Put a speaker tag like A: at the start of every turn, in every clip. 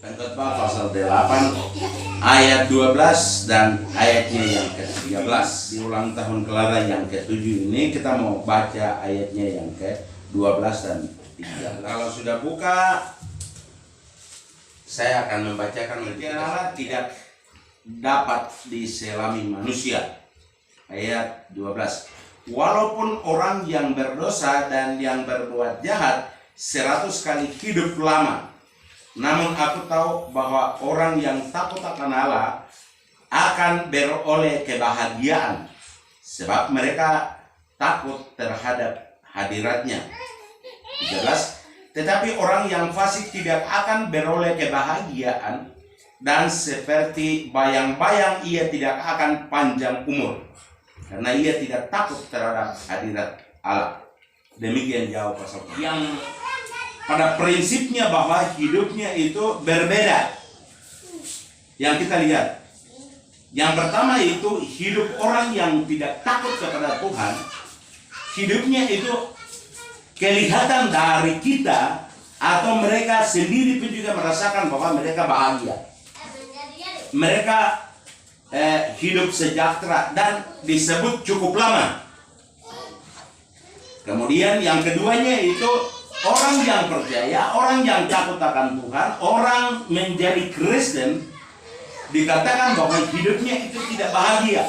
A: Pengkhotbah pasal 8 ayat 12 dan ayatnya yang ke-13. Di ulang tahun Clara yang ke-7 ini kita mau baca ayatnya yang ke-12 dan 13. Kalau sudah buka, saya akan membacakan. Allah tidak dapat diselami manusia. Ayat 12. Walaupun orang yang berdosa dan yang berbuat jahat 100 kali hidup lama, namun aku tahu bahwa orang yang takut akan Allah akan beroleh kebahagiaan, sebab mereka takut terhadap hadiratnya. 13. Tetapi orang yang fasik tidak akan beroleh kebahagiaan, dan seperti bayang-bayang ia tidak akan panjang umur, karena ia tidak takut terhadap hadirat Allah. Demikian jauh pasal yang pada prinsipnya bahwa hidupnya itu berbeda. Yang kita lihat, yang pertama itu hidup orang yang tidak takut kepada Tuhan. Hidupnya itu kelihatan dari kita, atau mereka sendiri pun juga merasakan bahwa mereka bahagia. Mereka hidup sejahtera dan disebut cukup lama. Kemudian yang keduanya itu orang yang percaya, orang yang takut akan Tuhan, orang menjadi Kristen, dikatakan bahwa hidupnya itu tidak bahagia,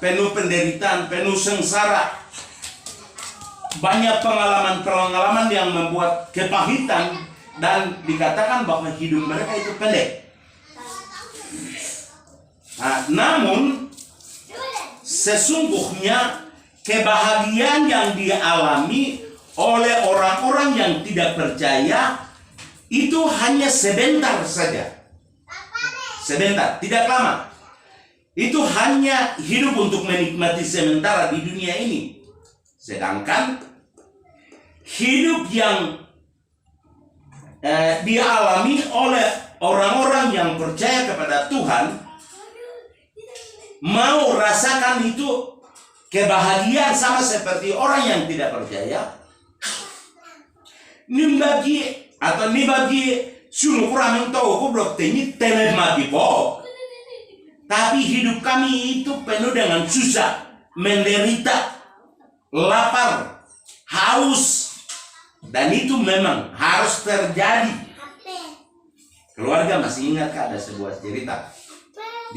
A: penuh penderitaan, penuh sengsara, banyak pengalaman-pengalaman yang membuat kepahitan, dan dikatakan bahwa hidup mereka itu pendek. Namun sesungguhnya kebahagiaan yang dialami oleh orang-orang yang tidak percaya itu hanya sebentar saja. Sebentar, tidak lama. Itu hanya hidup untuk menikmati sementara di dunia ini. Sedangkan hidup yang dialami oleh orang-orang yang percaya kepada Tuhan, mau rasakan itu kebahagiaan sama seperti orang yang tidak percaya. Nibagi sunu kurang tahu kublok teni tenet mati po. Tapi hidup kami itu penuh dengan susah, menderita, lapar, haus, dan itu memang harus terjadi. Keluarga masih ingatkah ada sebuah cerita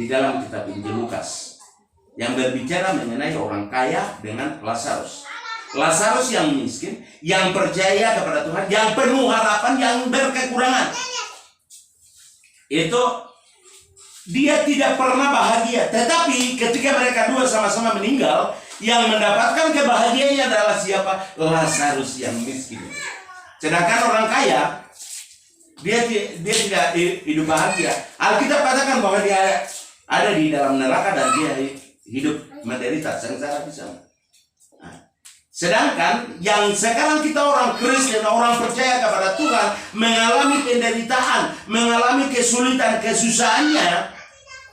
A: di dalam kitab Injil Lukas yang berbicara mengenai orang kaya dengan Lazarus. Lazarus yang miskin, yang percaya kepada Tuhan, yang penuh harapan, yang berkekurangan. Itu dia tidak pernah bahagia. Tetapi ketika mereka dua sama-sama meninggal, yang mendapatkan kebahagiaannya adalah siapa? Lazarus yang miskin. Sedangkan orang kaya, dia tidak hidup bahagia. Alkitab katakan bahwa dia ada di dalam neraka dan dia hidup menderita, sengsara di sana. Sedangkan yang sekarang kita orang Kristen, orang percaya kepada Tuhan, mengalami penderitaan, mengalami kesulitan, kesusahannya,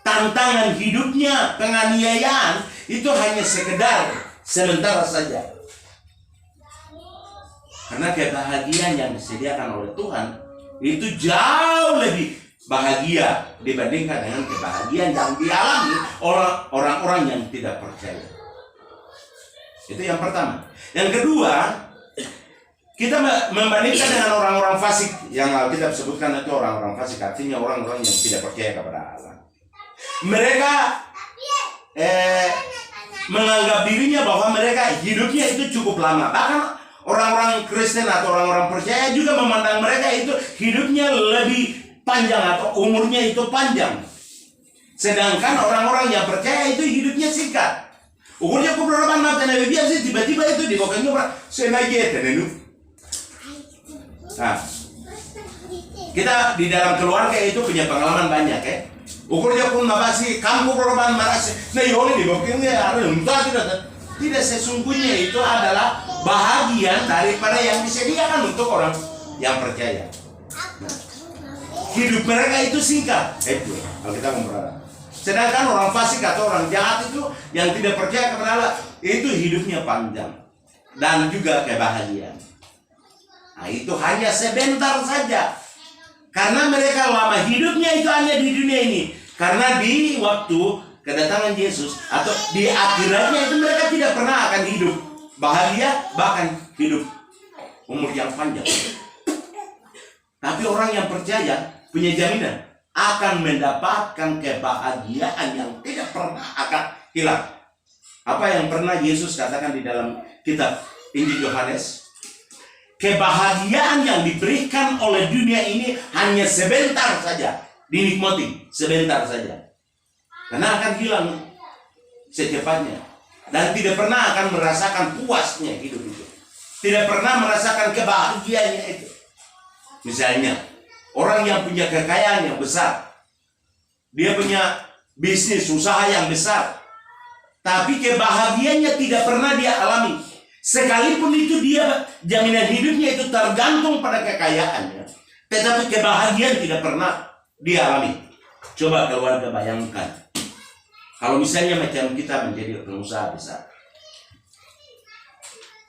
A: tantangan hidupnya, penganiayaan, itu hanya sekedar sementara saja. Karena kebahagiaan yang disediakan oleh Tuhan itu jauh lebih bahagia dibandingkan dengan kebahagiaan yang dialami oleh orang-orang yang tidak percaya. Itu yang pertama. Yang kedua, kita membandingkan dengan orang-orang fasik yang Alkitab sebutkan itu orang-orang fasik, artinya orang-orang yang tidak percaya kepada Allah. Mereka menganggap dirinya bahwa mereka hidupnya itu cukup lama. Bahkan orang-orang Kristen atau orang-orang percaya juga memandang mereka itu hidupnya lebih panjang atau umurnya itu panjang. Sedangkan orang-orang yang percaya itu hidupnya singkat. Umurnya aku berapa tahun nabi biasa tiba-tiba itu di bawahnya berapa sengaja tenenu. Nah, kita di dalam keluarga itu punya pengalaman banyak ya. Ukurnya pun masih kamu berapa marasi. Nah, yoni di bawahnya ada entah tidak sesungguhnya itu adalah bahagian daripada yang disediakan untuk orang yang percaya. Nah, hidup mereka itu singkat. Itu kalau kita memperhatikan. Sedangkan orang fasik atau orang jahat itu yang tidak percaya kepada Allah, itu hidupnya panjang dan juga kebahagiaan. Nah, itu hanya sebentar saja. Karena mereka lama hidupnya itu hanya di dunia ini. Karena di waktu kedatangan Yesus atau di akhiratnya itu mereka tidak pernah akan hidup bahagia, bahkan hidup umur yang panjang. Tapi orang yang percaya punya jaminan akan mendapatkan kebahagiaan yang tidak pernah akan hilang. Apa yang pernah Yesus katakan di dalam kitab Injil Yohanes? Kebahagiaan yang diberikan oleh dunia ini hanya sebentar saja, dinikmati sebentar saja, karena akan hilang secepatnya, dan tidak pernah akan merasakan puasnya hidup itu, tidak pernah merasakan kebahagiaannya itu. Misalnya orang yang punya kekayaan yang besar, dia punya bisnis usaha yang besar, tapi kebahagiaannya tidak pernah dia alami. Sekalipun itu dia jaminan hidupnya itu tergantung pada kekayaannya, tetapi kebahagiaan tidak pernah dialami. Coba keluarga bayangkan, kalau misalnya macam kita menjadi pengusaha besar,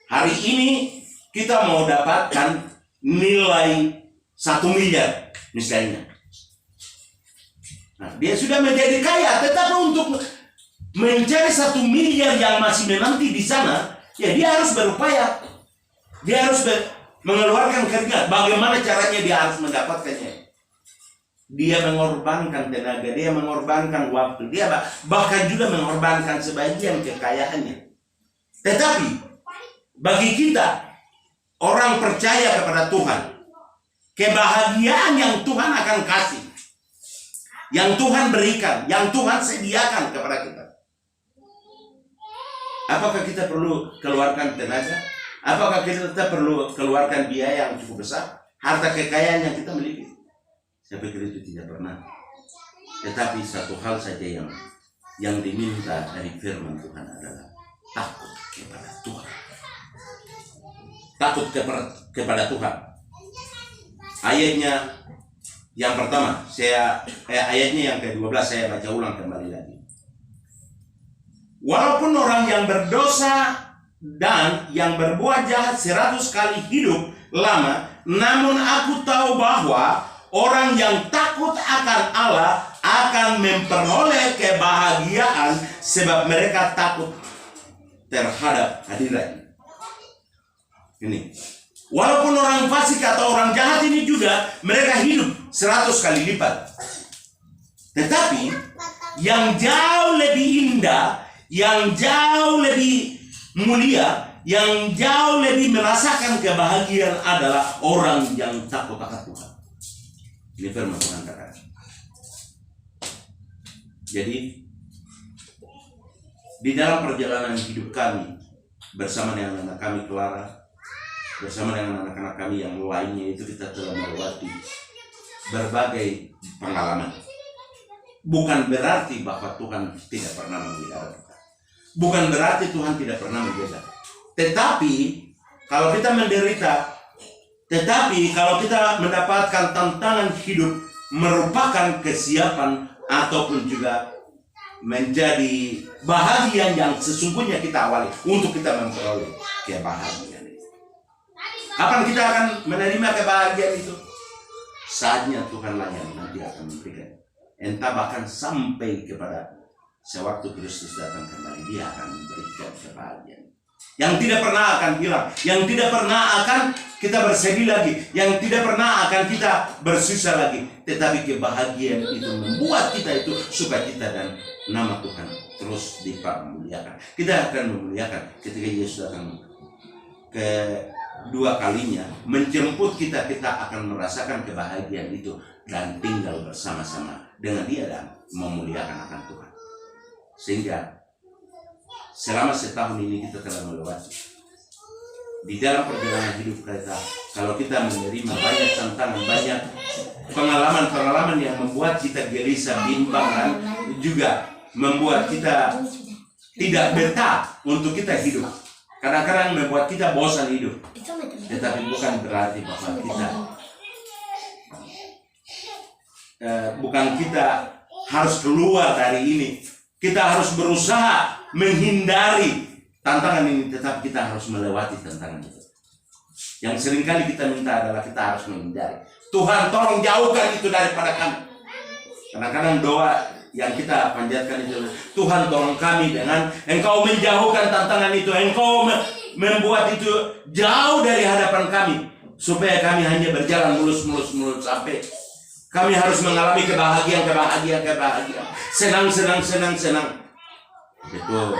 A: hari ini kita mau dapatkan nilai 1 miliar misalnya. Nah, dia sudah menjadi kaya, tetapi untuk mencari 1 miliar yang masih menanti di sana, ya dia harus berupaya, dia harus mengeluarkan keringat. Bagaimana caranya dia harus mendapatkannya? Dia mengorbankan tenaga, dia mengorbankan waktu, dia bahkan juga mengorbankan sebagian kekayaannya. Tetapi bagi kita, orang percaya kepada Tuhan, kebahagiaan yang Tuhan akan kasih, yang Tuhan berikan, yang Tuhan sediakan kepada kita, apakah kita perlu keluarkan tenaga? Apakah kita perlu keluarkan biaya yang cukup besar? Harta kekayaan yang kita miliki? Saya pikir itu tidak pernah. Tetapi satu hal saja yang diminta dari firman Tuhan adalah takut kepada Tuhan. Takut kepada Tuhan. Ayatnya yang pertama, ayatnya yang ke-12 saya baca ulang kembali lagi. Walaupun orang yang berdosa dan yang berbuat jahat 100 kali hidup lama, namun aku tahu bahwa orang yang takut akan Allah akan memperoleh kebahagiaan sebab mereka takut terhadap hadirat. Ini. Walaupun orang fasik atau orang jahat ini juga mereka hidup 100 kali lipat. Tetapi yang jauh lebih indah, yang jauh lebih mulia, yang jauh lebih merasakan kebahagiaan adalah orang yang takut akan Tuhan. Ini firman Tuhan katakan. Jadi di dalam perjalanan hidup kami bersama dengan anak kami Clara, bersama dengan anak-anak kami yang lainnya, itu kita telah melewati berbagai pengalaman. Bukan berarti bahwa Tuhan tidak pernah memelihara kita. Bukan berarti Tuhan tidak pernah menjaga. Tetapi kalau kita menderita, tetapi kalau kita mendapatkan tantangan hidup, merupakan kesiapan ataupun juga menjadi bahagian yang sesungguhnya kita awali untuk kita memperoleh kebahagiaan itu. Kapan kita akan menerima kebahagiaan itu? Saatnya Tuhan lah yang nanti akan memberikan. Entah bahkan sampai kepada sewaktu Kristus datang kembali, dia akan memberikan kebahagiaan yang tidak pernah akan hilang, yang tidak pernah akan kita bersedih lagi, yang tidak pernah akan kita bersusah lagi. Tetapi kebahagiaan itu membuat kita itu supaya kita dan nama Tuhan terus dipermuliakan. Kita akan memuliakan ketika Yesus datang kedua kalinya menjemput kita, kita akan merasakan kebahagiaan itu dan tinggal bersama-sama dengan dia dan memuliakan akan Tuhan. Sehingga selama setahun ini kita telah melewati di dalam perjalanan hidup kita, kalau kita menerima banyak tantangan, banyak pengalaman-pengalaman yang membuat kita gelisah, bimbang, dan juga membuat kita tidak betah untuk kita hidup. Kadang-kadang membuat kita bosan hidup. Tetapi bukan berarti bahwa kita harus keluar dari ini. Kita harus berusaha menghindari tantangan ini, tetapi kita harus melewati tantangan itu. Yang seringkali kita minta adalah kita harus menghindari. Tuhan tolong jauhkan itu daripada kami. Kadang-kadang doa yang kita panjatkan itu, Tuhan tolong kami dengan Engkau menjauhkan tantangan itu, Engkau membuat itu jauh dari hadapan kami, supaya kami hanya berjalan mulus sampai kami harus mengalami kebahagiaan, senang. Betul.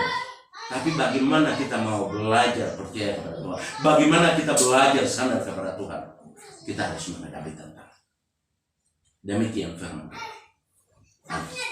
A: Tapi bagaimana kita mau belajar percaya kepada Tuhan? Bagaimana kita belajar sandar kepada Tuhan? Kita harus menghadapi tantangan. Demikian firman. Amin.